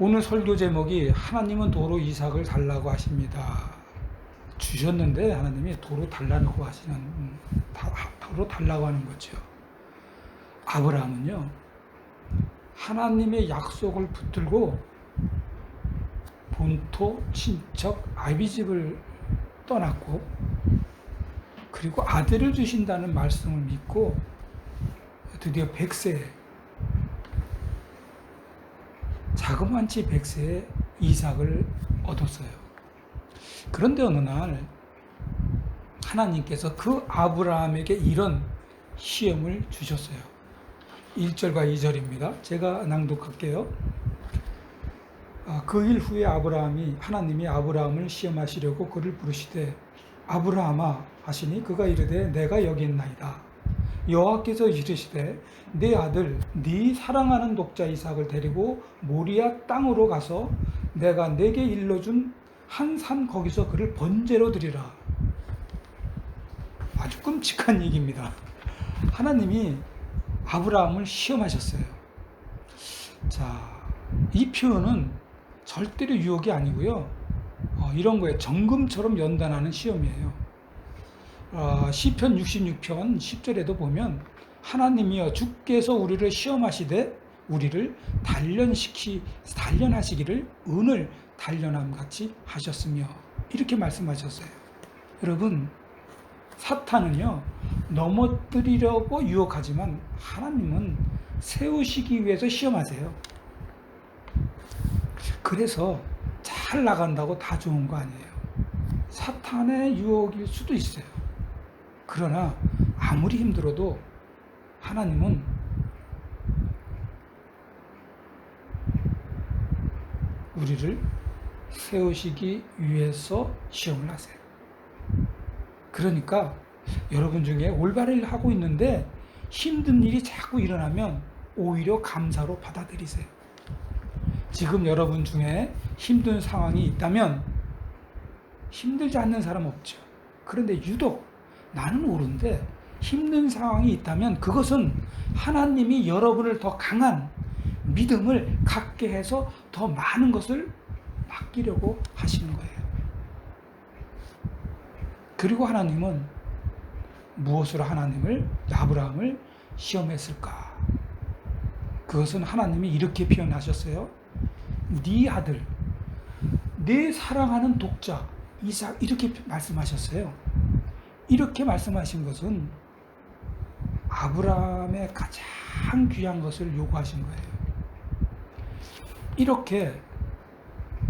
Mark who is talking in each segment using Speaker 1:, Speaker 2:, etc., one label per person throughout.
Speaker 1: 오늘 설교 제목이 하나님은 도로 이삭을 달라고 하십니다. 주셨는데 하나님이 도로 달라고 하시는, 도로 달라고 하는 거죠. 아브라함은요, 하나님의 약속을 붙들고 본토, 친척, 아비집을 떠났고, 그리고 아들을 주신다는 말씀을 믿고 드디어 100세에, 자그만치 100세에 이삭을 얻었어요. 그런데 어느 날 하나님께서 그 아브라함에게 이런 시험을 주셨어요. 1절과 2절입니다. 제가 낭독할게요. 그 일 후에 하나님이 아브라함을 시험하시려고 그를 부르시되 아브라함아 하시니 그가 이르되 내가 여기 있나이다. 여호와께서 이르시되 네 아들 네 사랑하는 독자 이삭을 데리고 모리아 땅으로 가서 내가 네게 일러준 한 산 거기서 그를 번제로 드리라. 아주 끔찍한 얘기입니다. 하나님이 아브라함을 시험하셨어요. 자, 이 표현은 절대로 유혹이 아니고요. 이런 거에 정금처럼 연단하는 시험이에요. 시편 66편 10절에도 보면 하나님이여 주께서 우리를 시험하시되 우리를 단련하시기를 은을 단련함 같이 하셨으며 이렇게 말씀하셨어요. 여러분, 사탄은요 넘어뜨리려고 유혹하지만 하나님은 세우시기 위해서 시험하세요. 그래서 잘 나간다고 다 좋은 거 아니에요. 사탄의 유혹일 수도 있어요. 그러나 아무리 힘들어도 하나님은 우리를 세우시기 위해서 시험을 하세요. 그러니까 여러분 중에 올바른 일을 하고 있는데 힘든 일이 자꾸 일어나면 오히려 감사로 받아들이세요. 지금 여러분 중에 힘든 상황이 있다면 힘들지 않는 사람 없죠. 그런데 유독 나는 옳은데 힘든 상황이 있다면 그것은 하나님이 여러분을 더 강한 믿음을 갖게 해서 더 많은 것을 맡기려고 하시는 거예요. 그리고 하나님은 무엇으로 아브라함을 시험했을까? 그것은 하나님이 이렇게 표현하셨어요. 네 아들, 네 사랑하는 독자 이삭, 이렇게 말씀하셨어요. 이렇게 말씀하신 것은 아브라함의 가장 귀한 것을 요구하신 거예요. 이렇게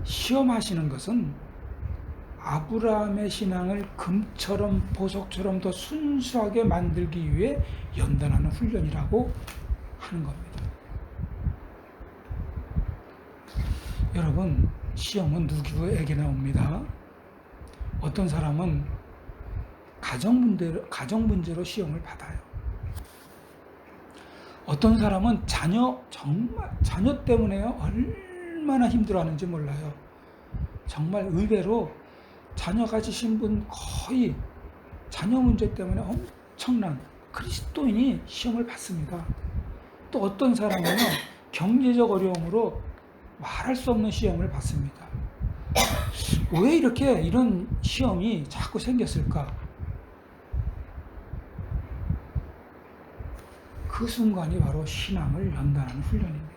Speaker 1: 시험하시는 것은 아브라함의 신앙을 금처럼 보석처럼 더 순수하게 만들기 위해 연단하는 훈련이라고 하는 겁니다. 여러분, 시험은 누구에게나 옵니다. 어떤 사람은 가정 문제로 시험을 받아요. 어떤 사람은 자녀 때문에 얼마나 힘들어하는지 몰라요. 정말 의외로 자녀 가지신 분 거의 자녀 문제 때문에 엄청난 그리스도인이 시험을 받습니다. 또 어떤 사람은요, 경제적 어려움으로 말할 수 없는 시험을 받습니다. 왜 이런 시험이 자꾸 생겼을까? 그 순간이 바로 신앙을 연단하는 훈련입니다.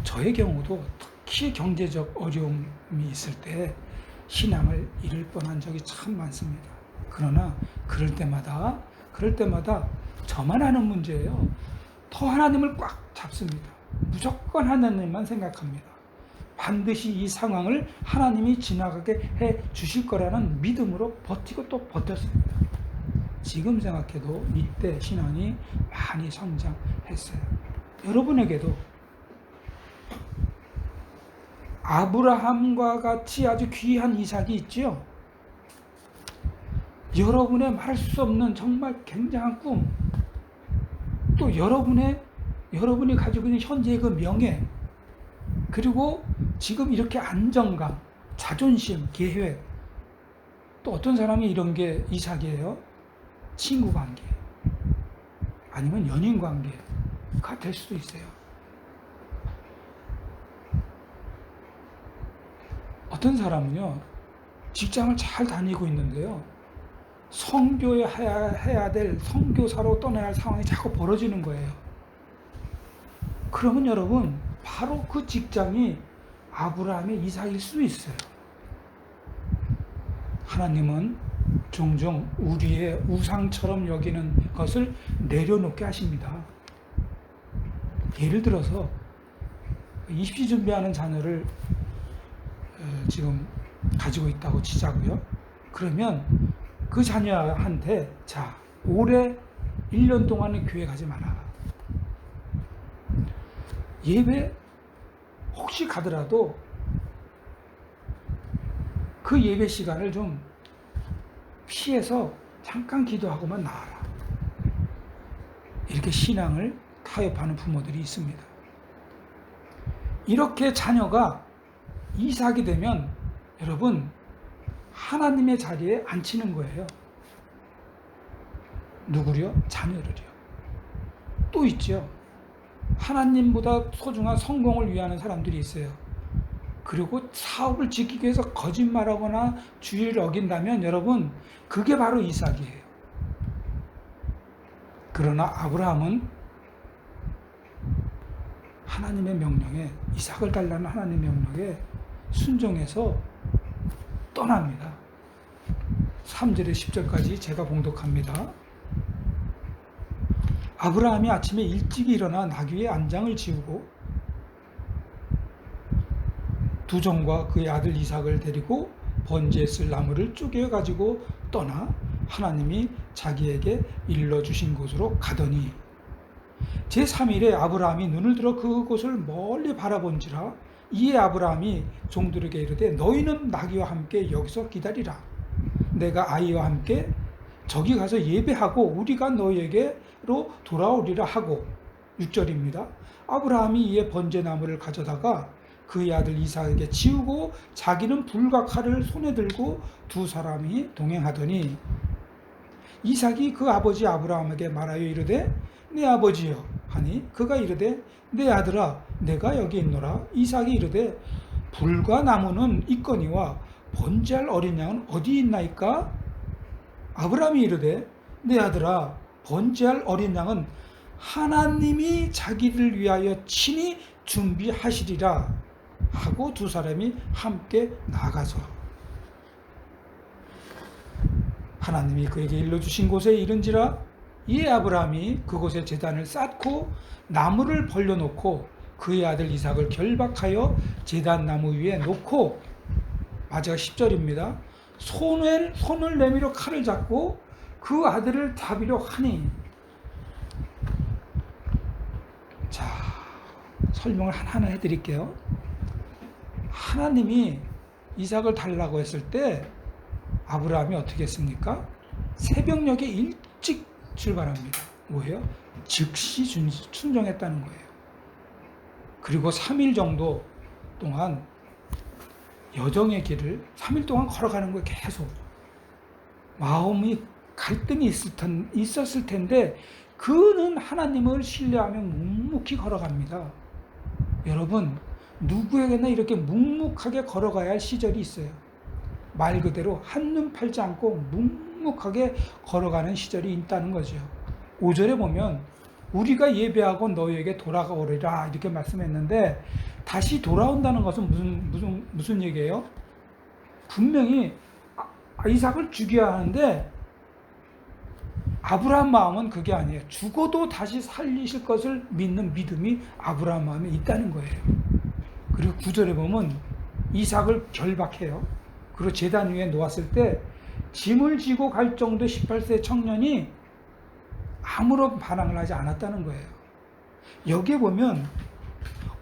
Speaker 1: 저의 경우도 특히 경제적 어려움이 있을 때 신앙을 잃을 뻔한 적이 참 많습니다. 그러나 그럴 때마다 저만 하는 문제예요. 더 하나님을 꽉 잡습니다. 무조건 하나님만 생각합니다. 반드시 이 상황을 하나님이 지나가게 해 주실 거라는 믿음으로 버티고 또 버텼습니다. 지금 생각해도 이때 신앙이 많이 성장했어요. 여러분에게도 아브라함과 같이 아주 귀한 이삭이 있죠. 여러분의 말할 수 없는 정말 굉장한 꿈, 또 여러분이 가지고 있는 현재의 그 명예, 그리고 지금 이렇게 안정감, 자존심, 계획, 또 어떤 사람이 이런 게 이삭이에요. 친구 관계, 아니면 연인 관계가 될 수도 있어요. 어떤 사람은요, 직장을 잘 다니고 있는데요, 해야 될 선교사로 떠나야 할 상황이 자꾸 벌어지는 거예요. 그러면 여러분, 바로 그 직장이 아브라함의 이삭일 수도 있어요. 하나님은 종종 우리의 우상처럼 여기는 것을 내려놓게 하십니다. 예를 들어서 입시 준비하는 자녀를 지금 가지고 있다고 치자고요. 그러면 그 자녀한테, 자, 올해 1년 동안은 교회 가지 마라. 예배 혹시 가더라도 그 예배 시간을 좀 피해서 잠깐 기도하고만 나와라. 이렇게 신앙을 타협하는 부모들이 있습니다. 이렇게 자녀가 이삭이 되면 여러분, 하나님의 자리에 앉히는 거예요. 누구요? 자녀를요. 또 있죠. 하나님보다 소중한 성공을 위하는 사람들이 있어요. 그리고 사업을 지키기 위해서 거짓말하거나 주의를 어긴다면 여러분, 그게 바로 이삭이에요. 그러나 아브라함은 하나님의 명령에, 이삭을 달라는 하나님의 명령에 순종해서 떠납니다. 3절에 10절까지 제가 봉독합니다. 아브라함이 아침에 일찍 일어나 나귀의 안장을 지우고 두 종과 그의 아들 이삭을 데리고 번제에 쓸 나무를 쪼개 가지고 떠나 하나님이 자기에게 일러주신 곳으로 가더니 제3일에 아브라함이 눈을 들어 그곳을 멀리 바라본지라. 이에 아브라함이 종들에게 이르되 너희는 나귀와 함께 여기서 기다리라. 내가 아이와 함께 저기 가서 예배하고 우리가 너희에게로 돌아오리라 하고. 6절입니다. 아브라함이 이에 번제나무를 가져다가 그의 아들 이삭에게 지우고 자기는 불과 칼을 손에 들고 두 사람이 동행하더니 이삭이 그 아버지 아브라함에게 말하여 이르되 내 아버지여 하니 그가 이르되 내 아들아 내가 여기 있노라. 이삭이 이르되 불과 나무는 있거니와 번제할 어린 양은 어디 있나이까? 아브라함이 이르되 내 아들아 번제할 어린 양은 하나님이 자기를 위하여 친히 준비하시리라 하고 두 사람이 함께 나가서 하나님이 그에게 일러주신 곳에 이른지라. 이에 아브라함이 그곳에 제단을 쌓고 나무를 벌려놓고 그의 아들 이삭을 결박하여 제단 나무 위에 놓고, 마지막 10절입니다. 손을 내밀어 칼을 잡고 그 아들을 잡으려 하니. 자, 설명을 하나 해드릴게요. 하나님이 이삭을 달라고 했을 때 아브라함이 어떻게 했습니까? 새벽녘에 일찍 출발합니다. 뭐예요? 즉시 순종했다는 거예요. 그리고 3일 정도 동안 여정의 길을 3일 동안 걸어가는 거예요. 계속. 마음이 갈등이 있었을 텐데 그는 하나님을 신뢰하며 묵묵히 걸어갑니다. 여러분, 누구에게나 이렇게 묵묵하게 걸어가야 할 시절이 있어요. 말 그대로 한눈 팔지 않고 묵묵하게 걸어가는 시절이 있다는 거죠. 5절에 보면 우리가 예배하고 너희에게 돌아오리라 이렇게 말씀했는데, 다시 돌아온다는 것은 무슨 얘기예요? 분명히 이삭을 죽여야 하는데 아브라함 마음은 그게 아니에요. 죽어도 다시 살리실 것을 믿는 믿음이 아브라함 마음에 있다는 거예요. 그리고 9절에 보면 이삭을 결박해요. 그리고 제단 위에 놓았을 때 짐을 지고 갈 정도 18세 청년이 아무런 반항을 하지 않았다는 거예요. 여기에 보면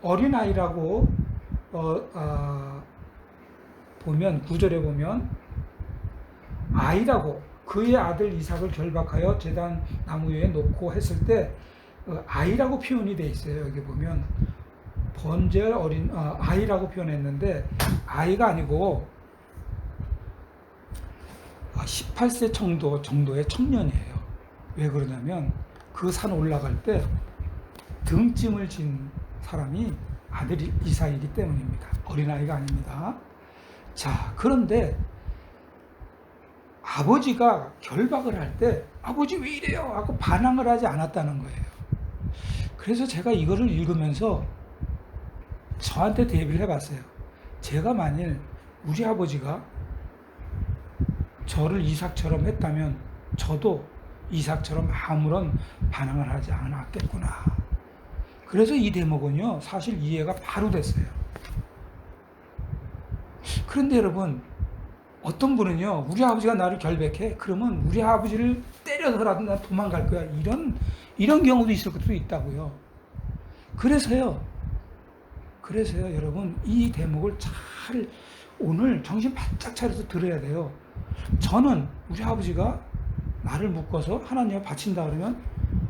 Speaker 1: 어린아이라고 보면 9절에 보면 아이라고, 그의 아들 이삭을 결박하여 제단 나무 위에 놓고 했을 때 아이라고 표현이 돼 있어요. 여기 보면 번제할 어린 아이라고 표현했는데 아이가 아니고 18세 정도의 청년이에요. 왜 그러냐면 그 산 올라갈 때 등짐을 진 사람이 아들이 이삭이기 때문입니다. 어린아이가 아닙니다. 자, 그런데 아버지가 결박을 할 때 아버지 왜 이래요? 하고 반항을 하지 않았다는 거예요. 그래서 제가 이거를 읽으면서 저한테 대비를 해봤어요. 제가 만일 우리 아버지가 저를 이삭처럼 했다면 저도 이삭처럼 아무런 반항을 하지 않았겠구나. 그래서 이 대목은요, 사실 이해가 바로 됐어요. 그런데 여러분, 어떤 분은요, 우리 아버지가 나를 결백해? 그러면 우리 아버지를 때려서라도 나 도망갈 거야. 이런 경우도 있을 것도 있다고요. 그래서요, 여러분, 이 대목을 잘 오늘 정신 바짝 차려서 들어야 돼요. 저는 우리 아버지가 나를 묶어서 하나님에 바친다 그러면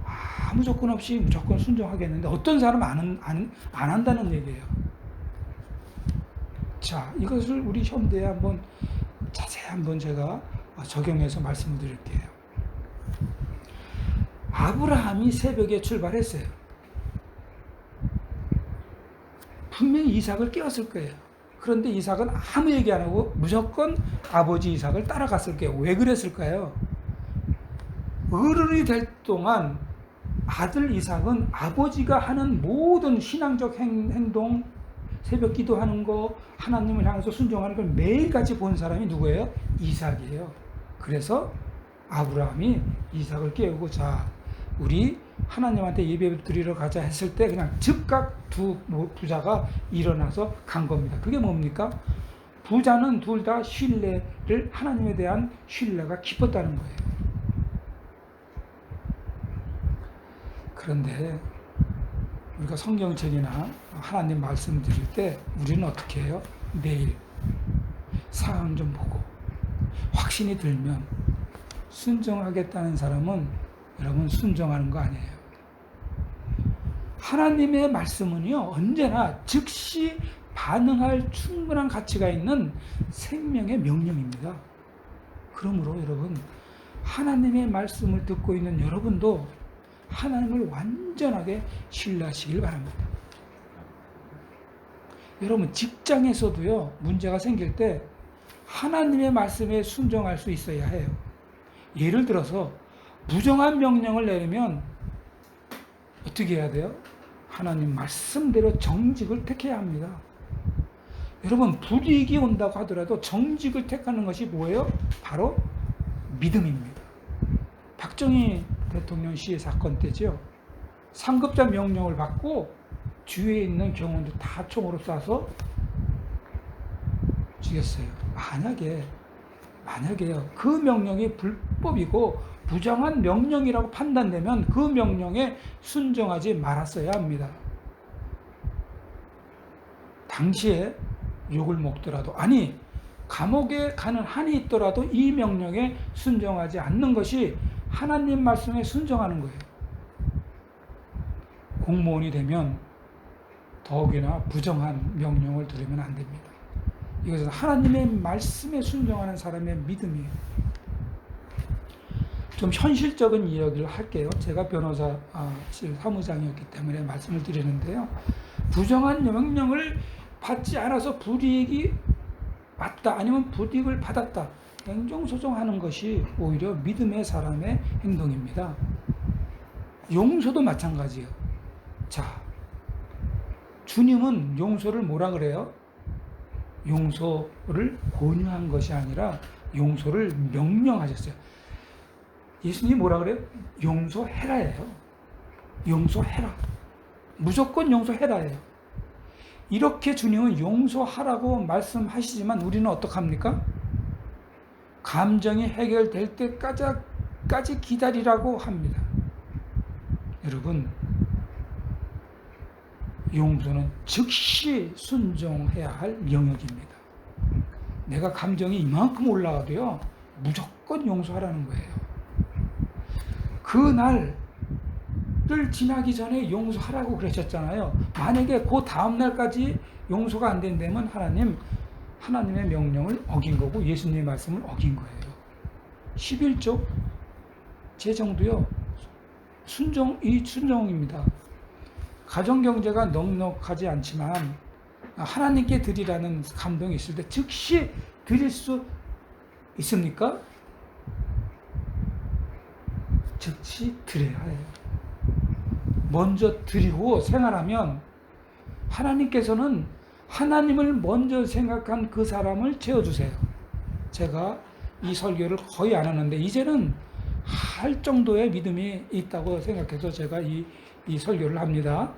Speaker 1: 아무 조건 없이 무조건 순종하겠는데 어떤 사람은 안 한다는 얘기예요. 자, 이것을 우리 현대에 한번 자세히 한번 제가 적용해서 말씀을 드릴게요. 아브라함이 새벽에 출발했어요. 분명히 이삭을 깨웠을 거예요. 그런데 이삭은 아무 얘기 안 하고 무조건 아버지 이삭을 따라갔을 거예요. 왜 그랬을까요? 어른이 될 동안 아들 이삭은 아버지가 하는 모든 신앙적 행동, 새벽 기도하는 거, 하나님을 향해서 순종하는 걸 매일같이 본 사람이 누구예요? 이삭이에요. 그래서 아브라함이 이삭을 깨우고, 자, 우리 하나님한테 예배 드리러 가자 했을 때 그냥 즉각 두 부자가 일어나서 간 겁니다. 그게 뭡니까? 부자는 둘 다 신뢰를, 하나님에 대한 신뢰가 깊었다는 거예요. 그런데 우리가 성경책이나 하나님 말씀 드릴 때 우리는 어떻게 해요? 내일 상황 좀 보고 확신이 들면 순종하겠다는 사람은 여러분 순종하는 거 아니에요. 하나님의 말씀은요, 언제나 즉시 반응할 충분한 가치가 있는 생명의 명령입니다. 그러므로 여러분, 하나님의 말씀을 듣고 있는 여러분도 하나님을 완전하게 신뢰하시길 바랍니다. 여러분, 직장에서도요, 문제가 생길 때 하나님의 말씀에 순종할 수 있어야 해요. 예를 들어서 부정한 명령을 내리면 어떻게 해야 돼요? 하나님 말씀대로 정직을 택해야 합니다. 여러분, 불이익이 온다고 하더라도 정직을 택하는 것이 뭐예요? 바로 믿음입니다. 박정희 대통령 시해 사건 때죠. 상급자 명령을 받고 주위에 있는 경호원들 다 총으로 쏴서 죽였어요. 만약에요, 그 명령이 불법이고 부정한 명령이라고 판단되면 그 명령에 순종하지 말았어야 합니다. 당시에 욕을 먹더라도, 아니 감옥에 가는 한이 있더라도 이 명령에 순종하지 않는 것이 하나님 말씀에 순종하는 거예요. 공무원이 되면 더욱이나 부정한 명령을 들으면 안 됩니다. 이것은 하나님의 말씀에 순종하는 사람의 믿음이에요. 좀 현실적인 이야기를 할게요. 제가 변호사 사무장이었기 때문에 말씀을 드리는데요. 부정한 명령을 받지 않아서 불이익이 왔다, 아니면 불이익을 받았다, 행정소송하는 것이 오히려 믿음의 사람의 행동입니다. 용서도 마찬가지예요. 자, 주님은 용서를 뭐라 그래요? 용서를 권유한 것이 아니라 용서를 명령하셨어요. 예수님이 뭐라 그래요? 용서해라예요. 용서해라. 무조건 용서해라예요. 이렇게 주님은 용서하라고 말씀하시지만 우리는 어떡합니까? 감정이 해결될 때까지 기다리라고 합니다. 여러분, 용서는 즉시 순종해야 할 영역입니다. 내가 감정이 이만큼 올라가도요, 무조건 용서하라는 거예요. 그날을 지나기 전에 용서하라고 그러셨잖아요. 만약에 그 다음날까지 용서가 안 된다면 하나님의 명령을 어긴 거고 예수님의 말씀을 어긴 거예요. 11조 재정도요, 순종입니다. 가정경제가 넉넉하지 않지만 하나님께 드리라는 감동이 있을 때 즉시 드릴 수 있습니까? 즉시 드려야 해요. 먼저 드리고 생활하면 하나님께서는 하나님을 먼저 생각한 그 사람을 채워주세요. 제가 이 설교를 거의 안 하는데 이제는 할 정도의 믿음이 있다고 생각해서 제가 이 설교를 합니다.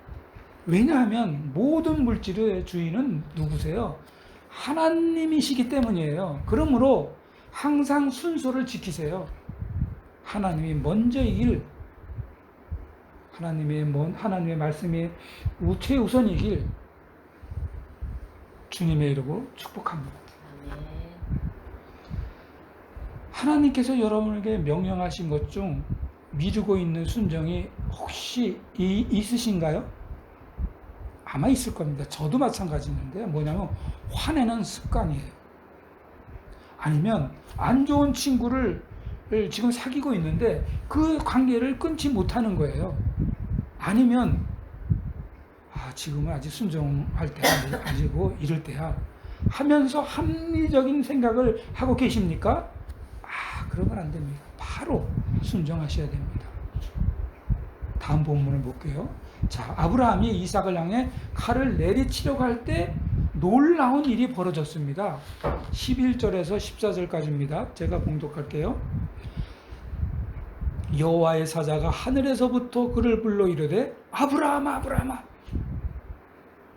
Speaker 1: 왜냐하면 모든 물질의 주인은 누구세요? 하나님이시기 때문이에요. 그러므로 항상 순서를 지키세요. 하나님이 먼저이길, 하나님의 말씀이 최우선이길 주님의 이름으로 축복합니다. 하나님께서 여러분에게 명령하신 것 중 미루고 있는 순종이 혹시 있으신가요? 아마 있을 겁니다. 저도 마찬가지인데 뭐냐면 화내는 습관이에요. 아니면 안 좋은 친구를 지금 사귀고 있는데 그 관계를 끊지 못하는 거예요. 아니면 지금은 아직 순종할 때가 아니고 이럴 때야 하면서 합리적인 생각을 하고 계십니까? 그러면 안 됩니다. 바로 순종하셔야 됩니다. 다음 본문을 볼게요. 자, 아브라함이 이삭을 향해 칼을 내리치려고 할 때 놀라운 일이 벌어졌습니다. 11절에서 14절까지입니다. 제가 봉독할게요. 여호와의 사자가 하늘에서부터 그를 불러 이르되 아브라함아 아브라함아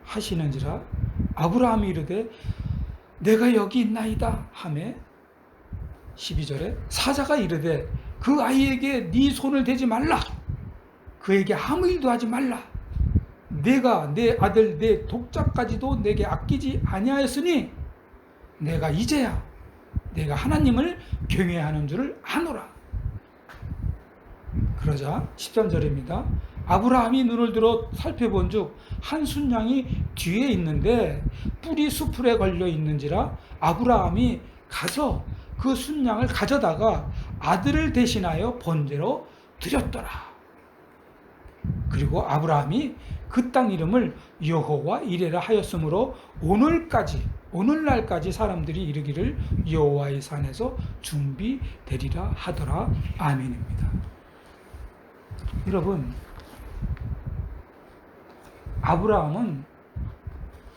Speaker 1: 하시는지라 아브라함이 이르되 내가 여기 있나이다 하매 12절에 사자가 이르되 그 아이에게 네 손을 대지 말라 그에게 아무 일도 하지 말라 내가 내 아들 내 독자까지도 내게 아끼지 아니하였으니 내가 이제야 내가 하나님을 경외하는 줄을 아노라. 그러자 13절입니다. 아브라함이 눈을 들어 살펴본즉 한 순양이 뒤에 있는데 뿔이 수풀에 걸려 있는지라 아브라함이 가서 그 순양을 가져다가 아들을 대신하여 번제로 드렸더라. 그리고 아브라함이 그 땅 이름을 여호와 이레라 하였으므로 오늘날까지 사람들이 이르기를 여호와의 산에서 준비되리라 하더라. 아멘입니다. 여러분, 아브라함은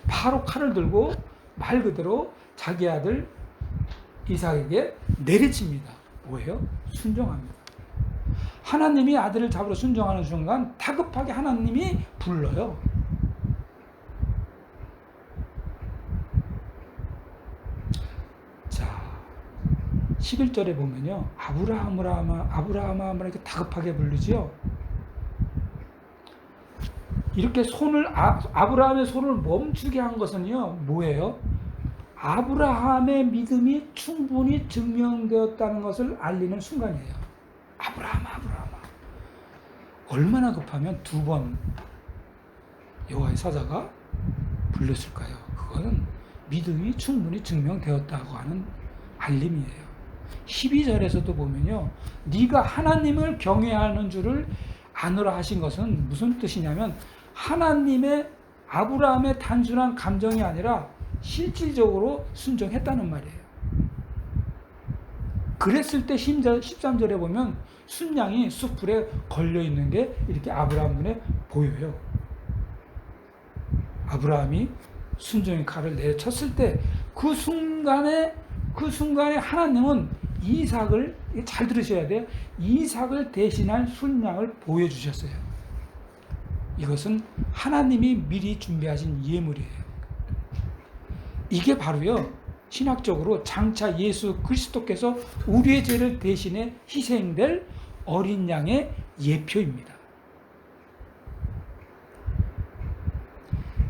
Speaker 1: 바로 칼을 들고 말 그대로 자기 아들 이삭에게 내리칩니다. 뭐예요? 순종합니다. 하나님이 아들을 잡으러 순종하는 순간 다급하게 하나님이 불러요. 자, 11절에 보면요. 아브라함아 이렇게 다급하게 부르지요. 이렇게 아브라함의 손을 멈추게 한 것은요, 뭐예요? 아브라함의 믿음이 충분히 증명되었다는 것을 알리는 순간이에요. 아브라함아. 얼마나 급하면 2번 여호와의 사자가 불렀을까요? 그거는 믿음이 충분히 증명되었다고 하는 알림이에요. 12절에서도 보면요. 네가 하나님을 경외하는 줄을 아노라 하신 것은 무슨 뜻이냐면 하나님의 아브라함의 단순한 감정이 아니라 실질적으로 순종했다는 말이에요. 그랬을 때 13절에 보면 순양이 수풀에 걸려 있는 게 이렇게 아브라함 눈에 보여요. 아브라함이 순종의 칼을 내쳤을 때 그 순간에 하나님은 이삭을 잘 들으셔야 돼요. 이삭을 대신할 순양을 보여주셨어요. 이것은 하나님이 미리 준비하신 예물이에요. 이게 바로요. 신학적으로 장차 예수 그리스도께서 우리의 죄를 대신해 희생될 어린 양의 예표입니다.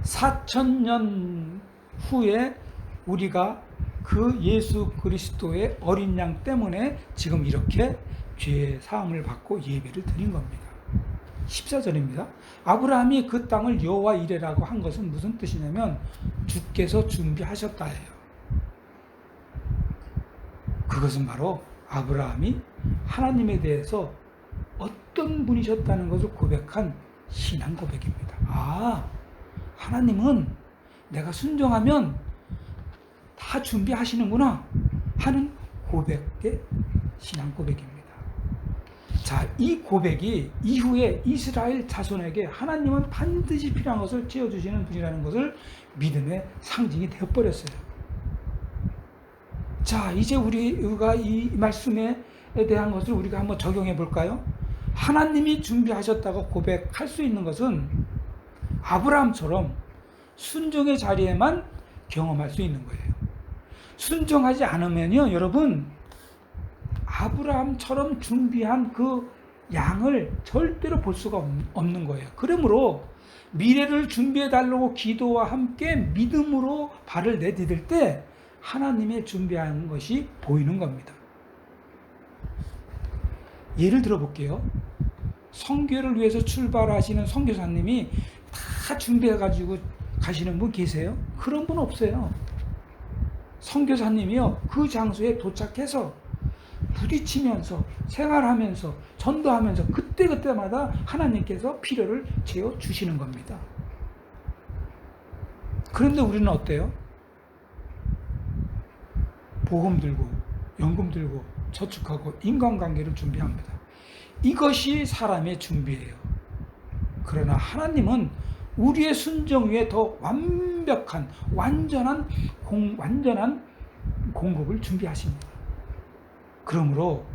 Speaker 1: 4000년 후에 우리가 그 예수 그리스도의 어린 양 때문에 지금 이렇게 죄의 사함을 받고 예배를 드린 겁니다. 14절입니다. 아브라함이 그 땅을 여호와 이레라고 한 것은 무슨 뜻이냐면 주께서 준비하셨다예요. 그것은 바로 아브라함이 하나님에 대해서 어떤 분이셨다는 것을 고백한 신앙 고백입니다. 하나님은 내가 순종하면 다 준비하시는구나 하는 고백의 신앙 고백입니다. 자, 이 고백이 이후에 이스라엘 자손에게 하나님은 반드시 필요한 것을 채워주시는 분이라는 것을 믿음의 상징이 되어버렸어요. 자, 이제 우리가 이 말씀에 대한 것을 우리가 한번 적용해 볼까요? 하나님이 준비하셨다고 고백할 수 있는 것은 아브라함처럼 순종의 자리에만 경험할 수 있는 거예요. 순종하지 않으면요, 여러분, 아브라함처럼 준비한 그 양을 절대로 볼 수가 없는 거예요. 그러므로 미래를 준비해 달라고 기도와 함께 믿음으로 발을 내디딜 때 하나님의 준비한 것이 보이는 겁니다. 예를 들어 볼게요. 선교를 위해서 출발하시는 선교사님이 다 준비해 가지고 가시는 분 계세요? 그런 분 없어요. 선교사님이요, 그 장소에 도착해서 부딪히면서 생활하면서 전도하면서 그때그때마다 하나님께서 필요를 채워주시는 겁니다. 그런데 우리는 어때요? 보험 들고 연금 들고 저축하고 인간관계를 준비합니다. 이것이 사람의 준비예요. 그러나 하나님은 우리의 순종 위에 더 완벽한 완전한 공급을 준비하십니다. 그러므로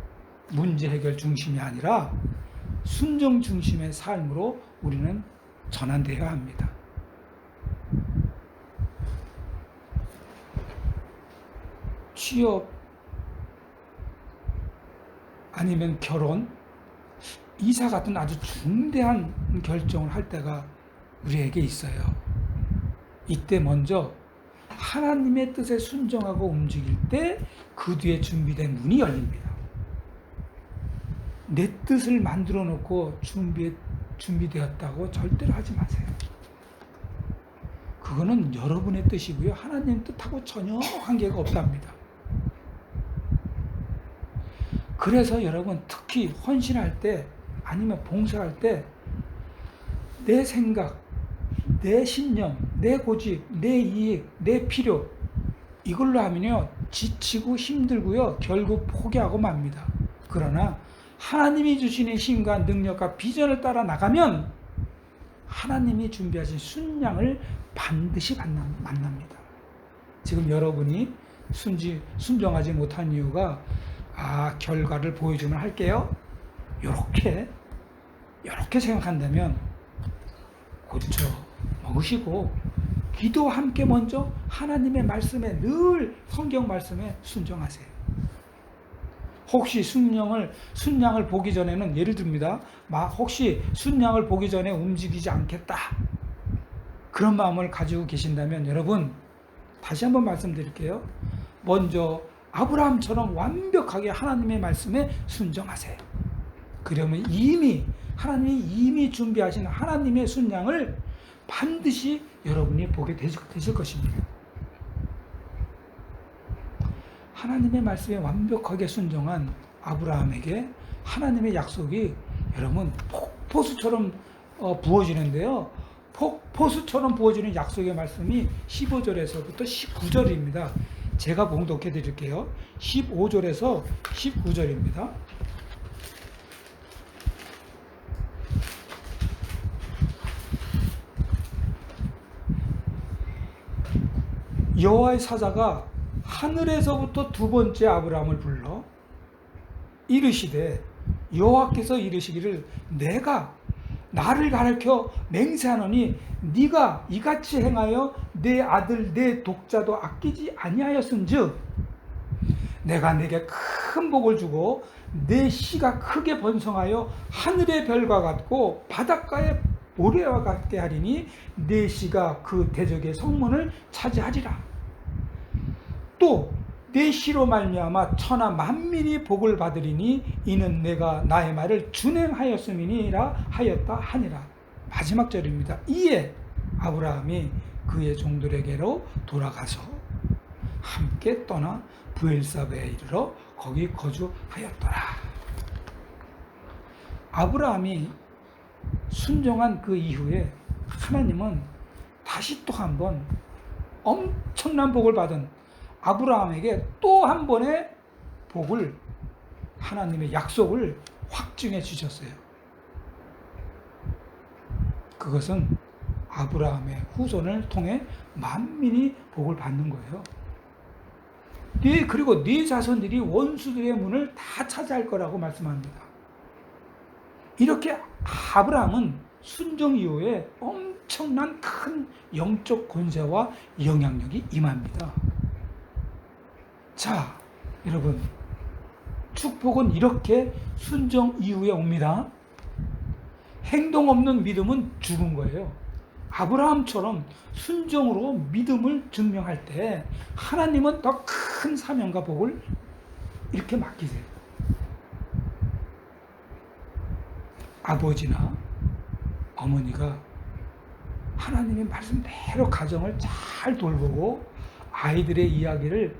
Speaker 1: 문제 해결 중심이 아니라 순종 중심의 삶으로 우리는 전환되어야 합니다. 취업 아니면 결혼, 이사 같은 아주 중대한 결정을 할 때가 우리에게 있어요. 이때 먼저 하나님의 뜻에 순종하고 움직일 때 그 뒤에 준비된 문이 열립니다. 내 뜻을 만들어 놓고 준비되었다고 절대로 하지 마세요. 그거는 여러분의 뜻이고요. 하나님 뜻하고 전혀 관계가 없답니다. 그래서 여러분 특히 헌신할 때 아니면 봉사할 때 내 생각, 내 신념, 내 고집, 내 이익, 내 필요 이걸로 하면요 지치고 힘들고요 결국 포기하고 맙니다. 그러나 하나님이 주시는 힘과 능력과 비전을 따라 나가면 하나님이 준비하신 순양을 반드시 만납니다. 지금 여러분이 순종하지 못한 이유가 결과를 보여주면 할게요. 이렇게 생각한다면 고쳐 먹으시고 기도와 함께 먼저 하나님의 말씀에 늘 성경 말씀에 순종하세요. 혹시 순양을 보기 전에는 예를 듭니다. 혹시 순양을 보기 전에 움직이지 않겠다. 그런 마음을 가지고 계신다면 여러분 다시 한번 말씀드릴게요. 먼저 아브라함처럼 완벽하게 하나님의 말씀에 순종하세요. 그러면 하나님이 이미 준비하신 하나님의 순양을 반드시 여러분이 보게 되실 것입니다. 하나님의 말씀에 완벽하게 순종한 아브라함에게 하나님의 약속이 여러분 폭포수처럼 부어지는데요. 폭포수처럼 부어지는 약속의 말씀이 15절에서부터 19절입니다. 제가 봉독해 드릴게요. 15절에서 19절입니다. 여호와의 사자가 하늘에서부터 두 번째 아브라함을 불러 이르시되 여호와께서 이르시기를 내가 나를 가르쳐 맹세하노니 네가 이같이 행하여 내 아들 내 독자도 아끼지 아니하였은즉 내가 네게 큰 복을 주고 내 씨가 크게 번성하여 하늘의 별과 같고 바닷가의 모래와 같게 하리니 내 씨가 그 대적의 성문을 차지하리라. 또 내 씨로 말미암아 천하 만민이 복을 받으리니 이는 내가 나의 말을 준행하였음이니라 하였다 하니라. 마지막 절입니다. 이에 아브라함이 그의 종들에게로 돌아가서 함께 떠나 브엘사베에 이르러 거기 거주하였더라. 아브라함이 순종한 그 이후에 하나님은 다시 또 한번 엄청난 복을 받은 아브라함에게 또 한 번의 복을, 하나님의 약속을 확증해 주셨어요. 그것은 아브라함의 후손을 통해 만민이 복을 받는 거예요. 그리고 네 자손들이 원수들의 문을 다 차지할 거라고 말씀합니다. 이렇게 아브라함은 순종 이후에 엄청난 큰 영적 권세와 영향력이 임합니다. 자, 여러분, 축복은 이렇게 순종 이후에 옵니다. 행동 없는 믿음은 죽은 거예요. 아브라함처럼 순종으로 믿음을 증명할 때 하나님은 더 큰 사명과 복을 이렇게 맡기세요. 아버지나 어머니가 하나님의 말씀대로 가정을 잘 돌보고 아이들의 이야기를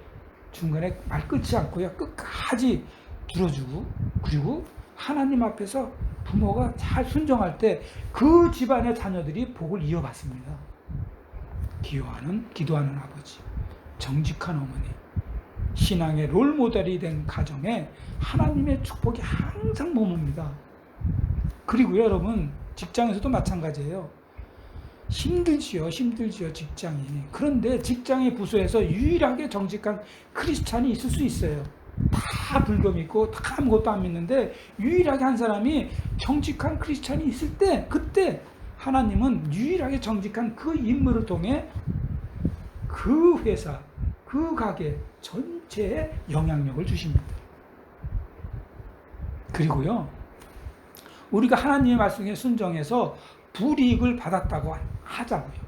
Speaker 1: 중간에 말 끊지 않고요, 끝까지 들어주고, 그리고 하나님 앞에서 부모가 잘 순종할 때 그 집안의 자녀들이 복을 이어받습니다. 기도하는 아버지, 정직한 어머니, 신앙의 롤모델이 된 가정에 하나님의 축복이 항상 머뭅니다. 그리고 여러분, 직장에서도 마찬가지예요. 힘들지요, 직장이. 그런데 직장의 부서에서 유일하게 정직한 크리스찬이 있을 수 있어요. 다 불교 믿고 다 아무것도 안 믿는데 유일하게 한 사람이 정직한 크리스찬이 있을 때, 그때 하나님은 유일하게 정직한 그 인물을 통해 그 회사, 그 가게 전체에 영향력을 주십니다. 그리고요, 우리가 하나님의 말씀에 순종해서 불이익을 받았다고 하자고요.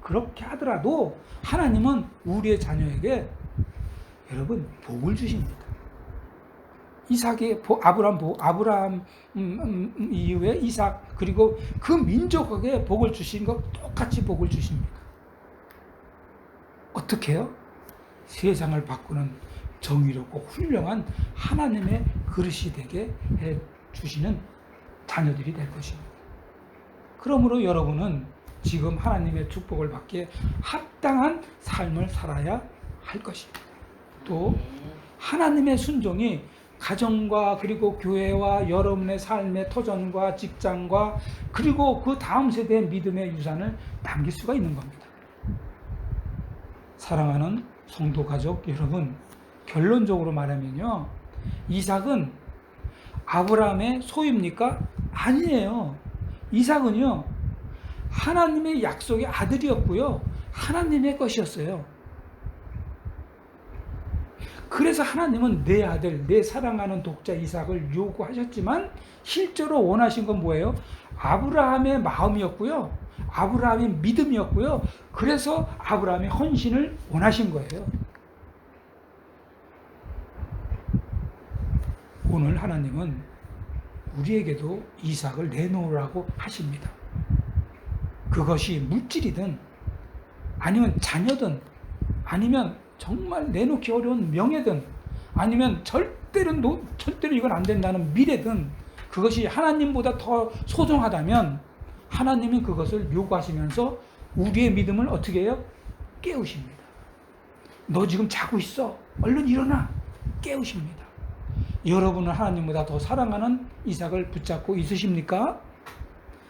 Speaker 1: 그렇게 하더라도 하나님은 우리의 자녀에게 여러분 복을 주십니다. 이삭의 아브라함 이후에 이삭, 그리고 그 민족에게 복을 주신 것 똑같이 복을 주십니다. 어떻게 해요? 세상을 바꾸는 정의롭고 훌륭한 하나님의 그릇이 되게 해 주시는 자녀들이 될 것입니다. 그러므로 여러분은 지금 하나님의 축복을 받기에 합당한 삶을 살아야 할 것입니다. 또 하나님의 순종이 가정과 그리고 교회와 여러분의 삶의 터전과 직장과 그리고 그 다음 세대의 믿음의 유산을 남길 수가 있는 겁니다. 사랑하는 성도 가족 여러분, 결론적으로 말하면요, 이삭은 아브라함의 소유입니까? 아니에요. 이삭은요, 하나님의 약속의 아들이었고요, 하나님의 것이었어요. 그래서 하나님은 내 아들, 내 사랑하는 독자 이삭을 요구하셨지만 실제로 원하신 건 뭐예요? 아브라함의 마음이었고요, 아브라함의 믿음이었고요. 그래서 아브라함의 헌신을 원하신 거예요. 오늘 하나님은 우리에게도 이삭을 내놓으라고 하십니다. 그것이 물질이든 아니면 자녀든 아니면 정말 내놓기 어려운 명예든 아니면 절대로 이건 안 된다는 미래든 그것이 하나님보다 더 소중하다면 하나님이 그것을 요구하시면서 우리의 믿음을 어떻게 해요? 깨우십니다. 너 지금 자고 있어. 얼른 일어나. 깨우십니다. 여러분은 하나님보다 더 사랑하는 이삭을 붙잡고 있으십니까?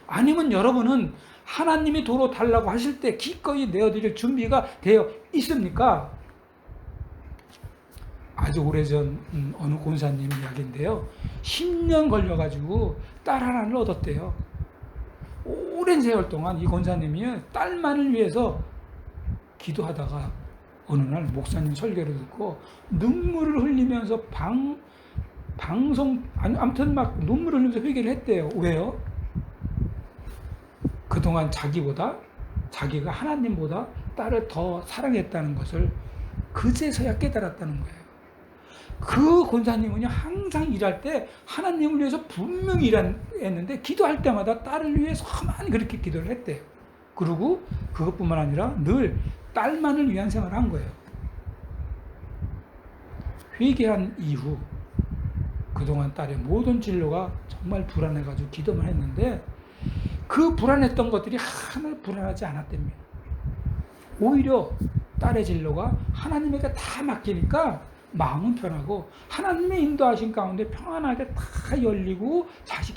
Speaker 1: 아니면 여러분은 하나님이 도로 달라고 하실 때 기꺼이 내어드릴 준비가 되어 있습니까? 아주 오래전 어느 권사님 이야기인데요, 10년 걸려가지고 딸 하나를 얻었대요. 오랜 세월 동안 이 권사님이 딸만을 위해서 기도하다가 어느 날 목사님 설교를 듣고 눈물을 흘리면서 아무튼 막 눈물을 흘리면서 회개를 했대요. 왜요? 그동안 자기가 하나님보다 딸을 더 사랑했다는 것을 그제서야 깨달았다는 거예요. 그 권사님은 항상 일할 때 하나님을 위해서 분명히 일했는데 기도할 때마다 딸을 위해서만 그렇게 기도를 했대요. 그리고 그것뿐만 아니라 늘 딸만을 위한 생활을 한 거예요. 회개한 이후 그동안 딸의 모든 진로가 정말 불안해가지고 기도만 했는데 그 불안했던 것들이 하나 불안하지 않았답니다. 오히려 딸의 진로가 하나님에게 다 맡기니까 마음은 편하고 하나님의 인도하신 가운데 평안하게 다 열리고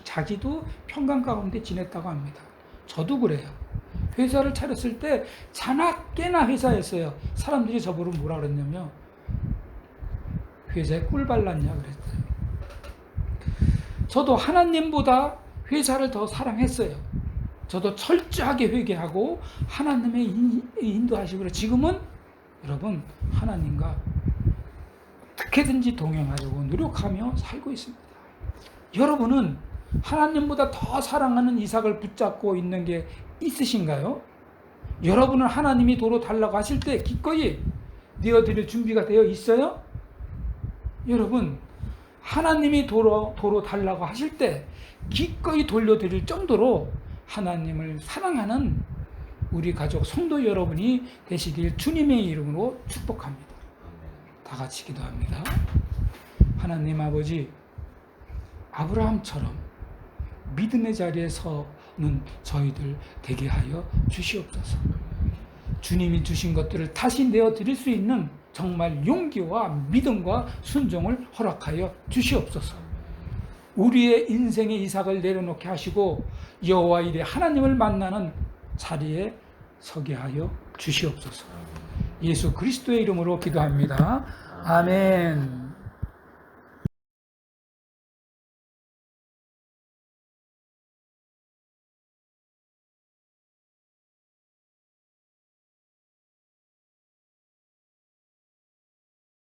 Speaker 1: 자기도 평강 가운데 지냈다고 합니다. 저도 그래요. 회사를 차렸을 때 자나깨나 회사였어요. 사람들이 저보고 뭐라 그랬냐면 회사에 꿀 발랐냐 그랬어요. 저도 하나님보다 회사를 더 사랑했어요. 저도 철저하게 회개하고 하나님의 인도하시고 지금은 여러분 하나님과 어떻게든지 동행하려고 노력하며 살고 있습니다. 여러분은 하나님보다 더 사랑하는 이삭을 붙잡고 있는 게 있으신가요? 여러분은 하나님이 도로 달라고 하실 때 기꺼이 내어드릴 준비가 되어 있어요? 여러분 하나님이 도로 달라고 하실 때 기꺼이 돌려드릴 정도로 하나님을 사랑하는 우리 가족 성도 여러분이 되시길 주님의 이름으로 축복합니다. 다 같이 기도합니다. 하나님 아버지, 아브라함처럼 믿음의 자리에 서는 저희들 되게 하여 주시옵소서. 주님이 주신 것들을 다시 내어드릴 수 있는 정말 용기와 믿음과 순종을 허락하여 주시옵소서. 우리의 인생의 이삭을 내려놓게 하시고 여호와 일에 하나님을 만나는 자리에 서게 하여 주시옵소서. 예수 그리스도의 이름으로 기도합니다. 아멘.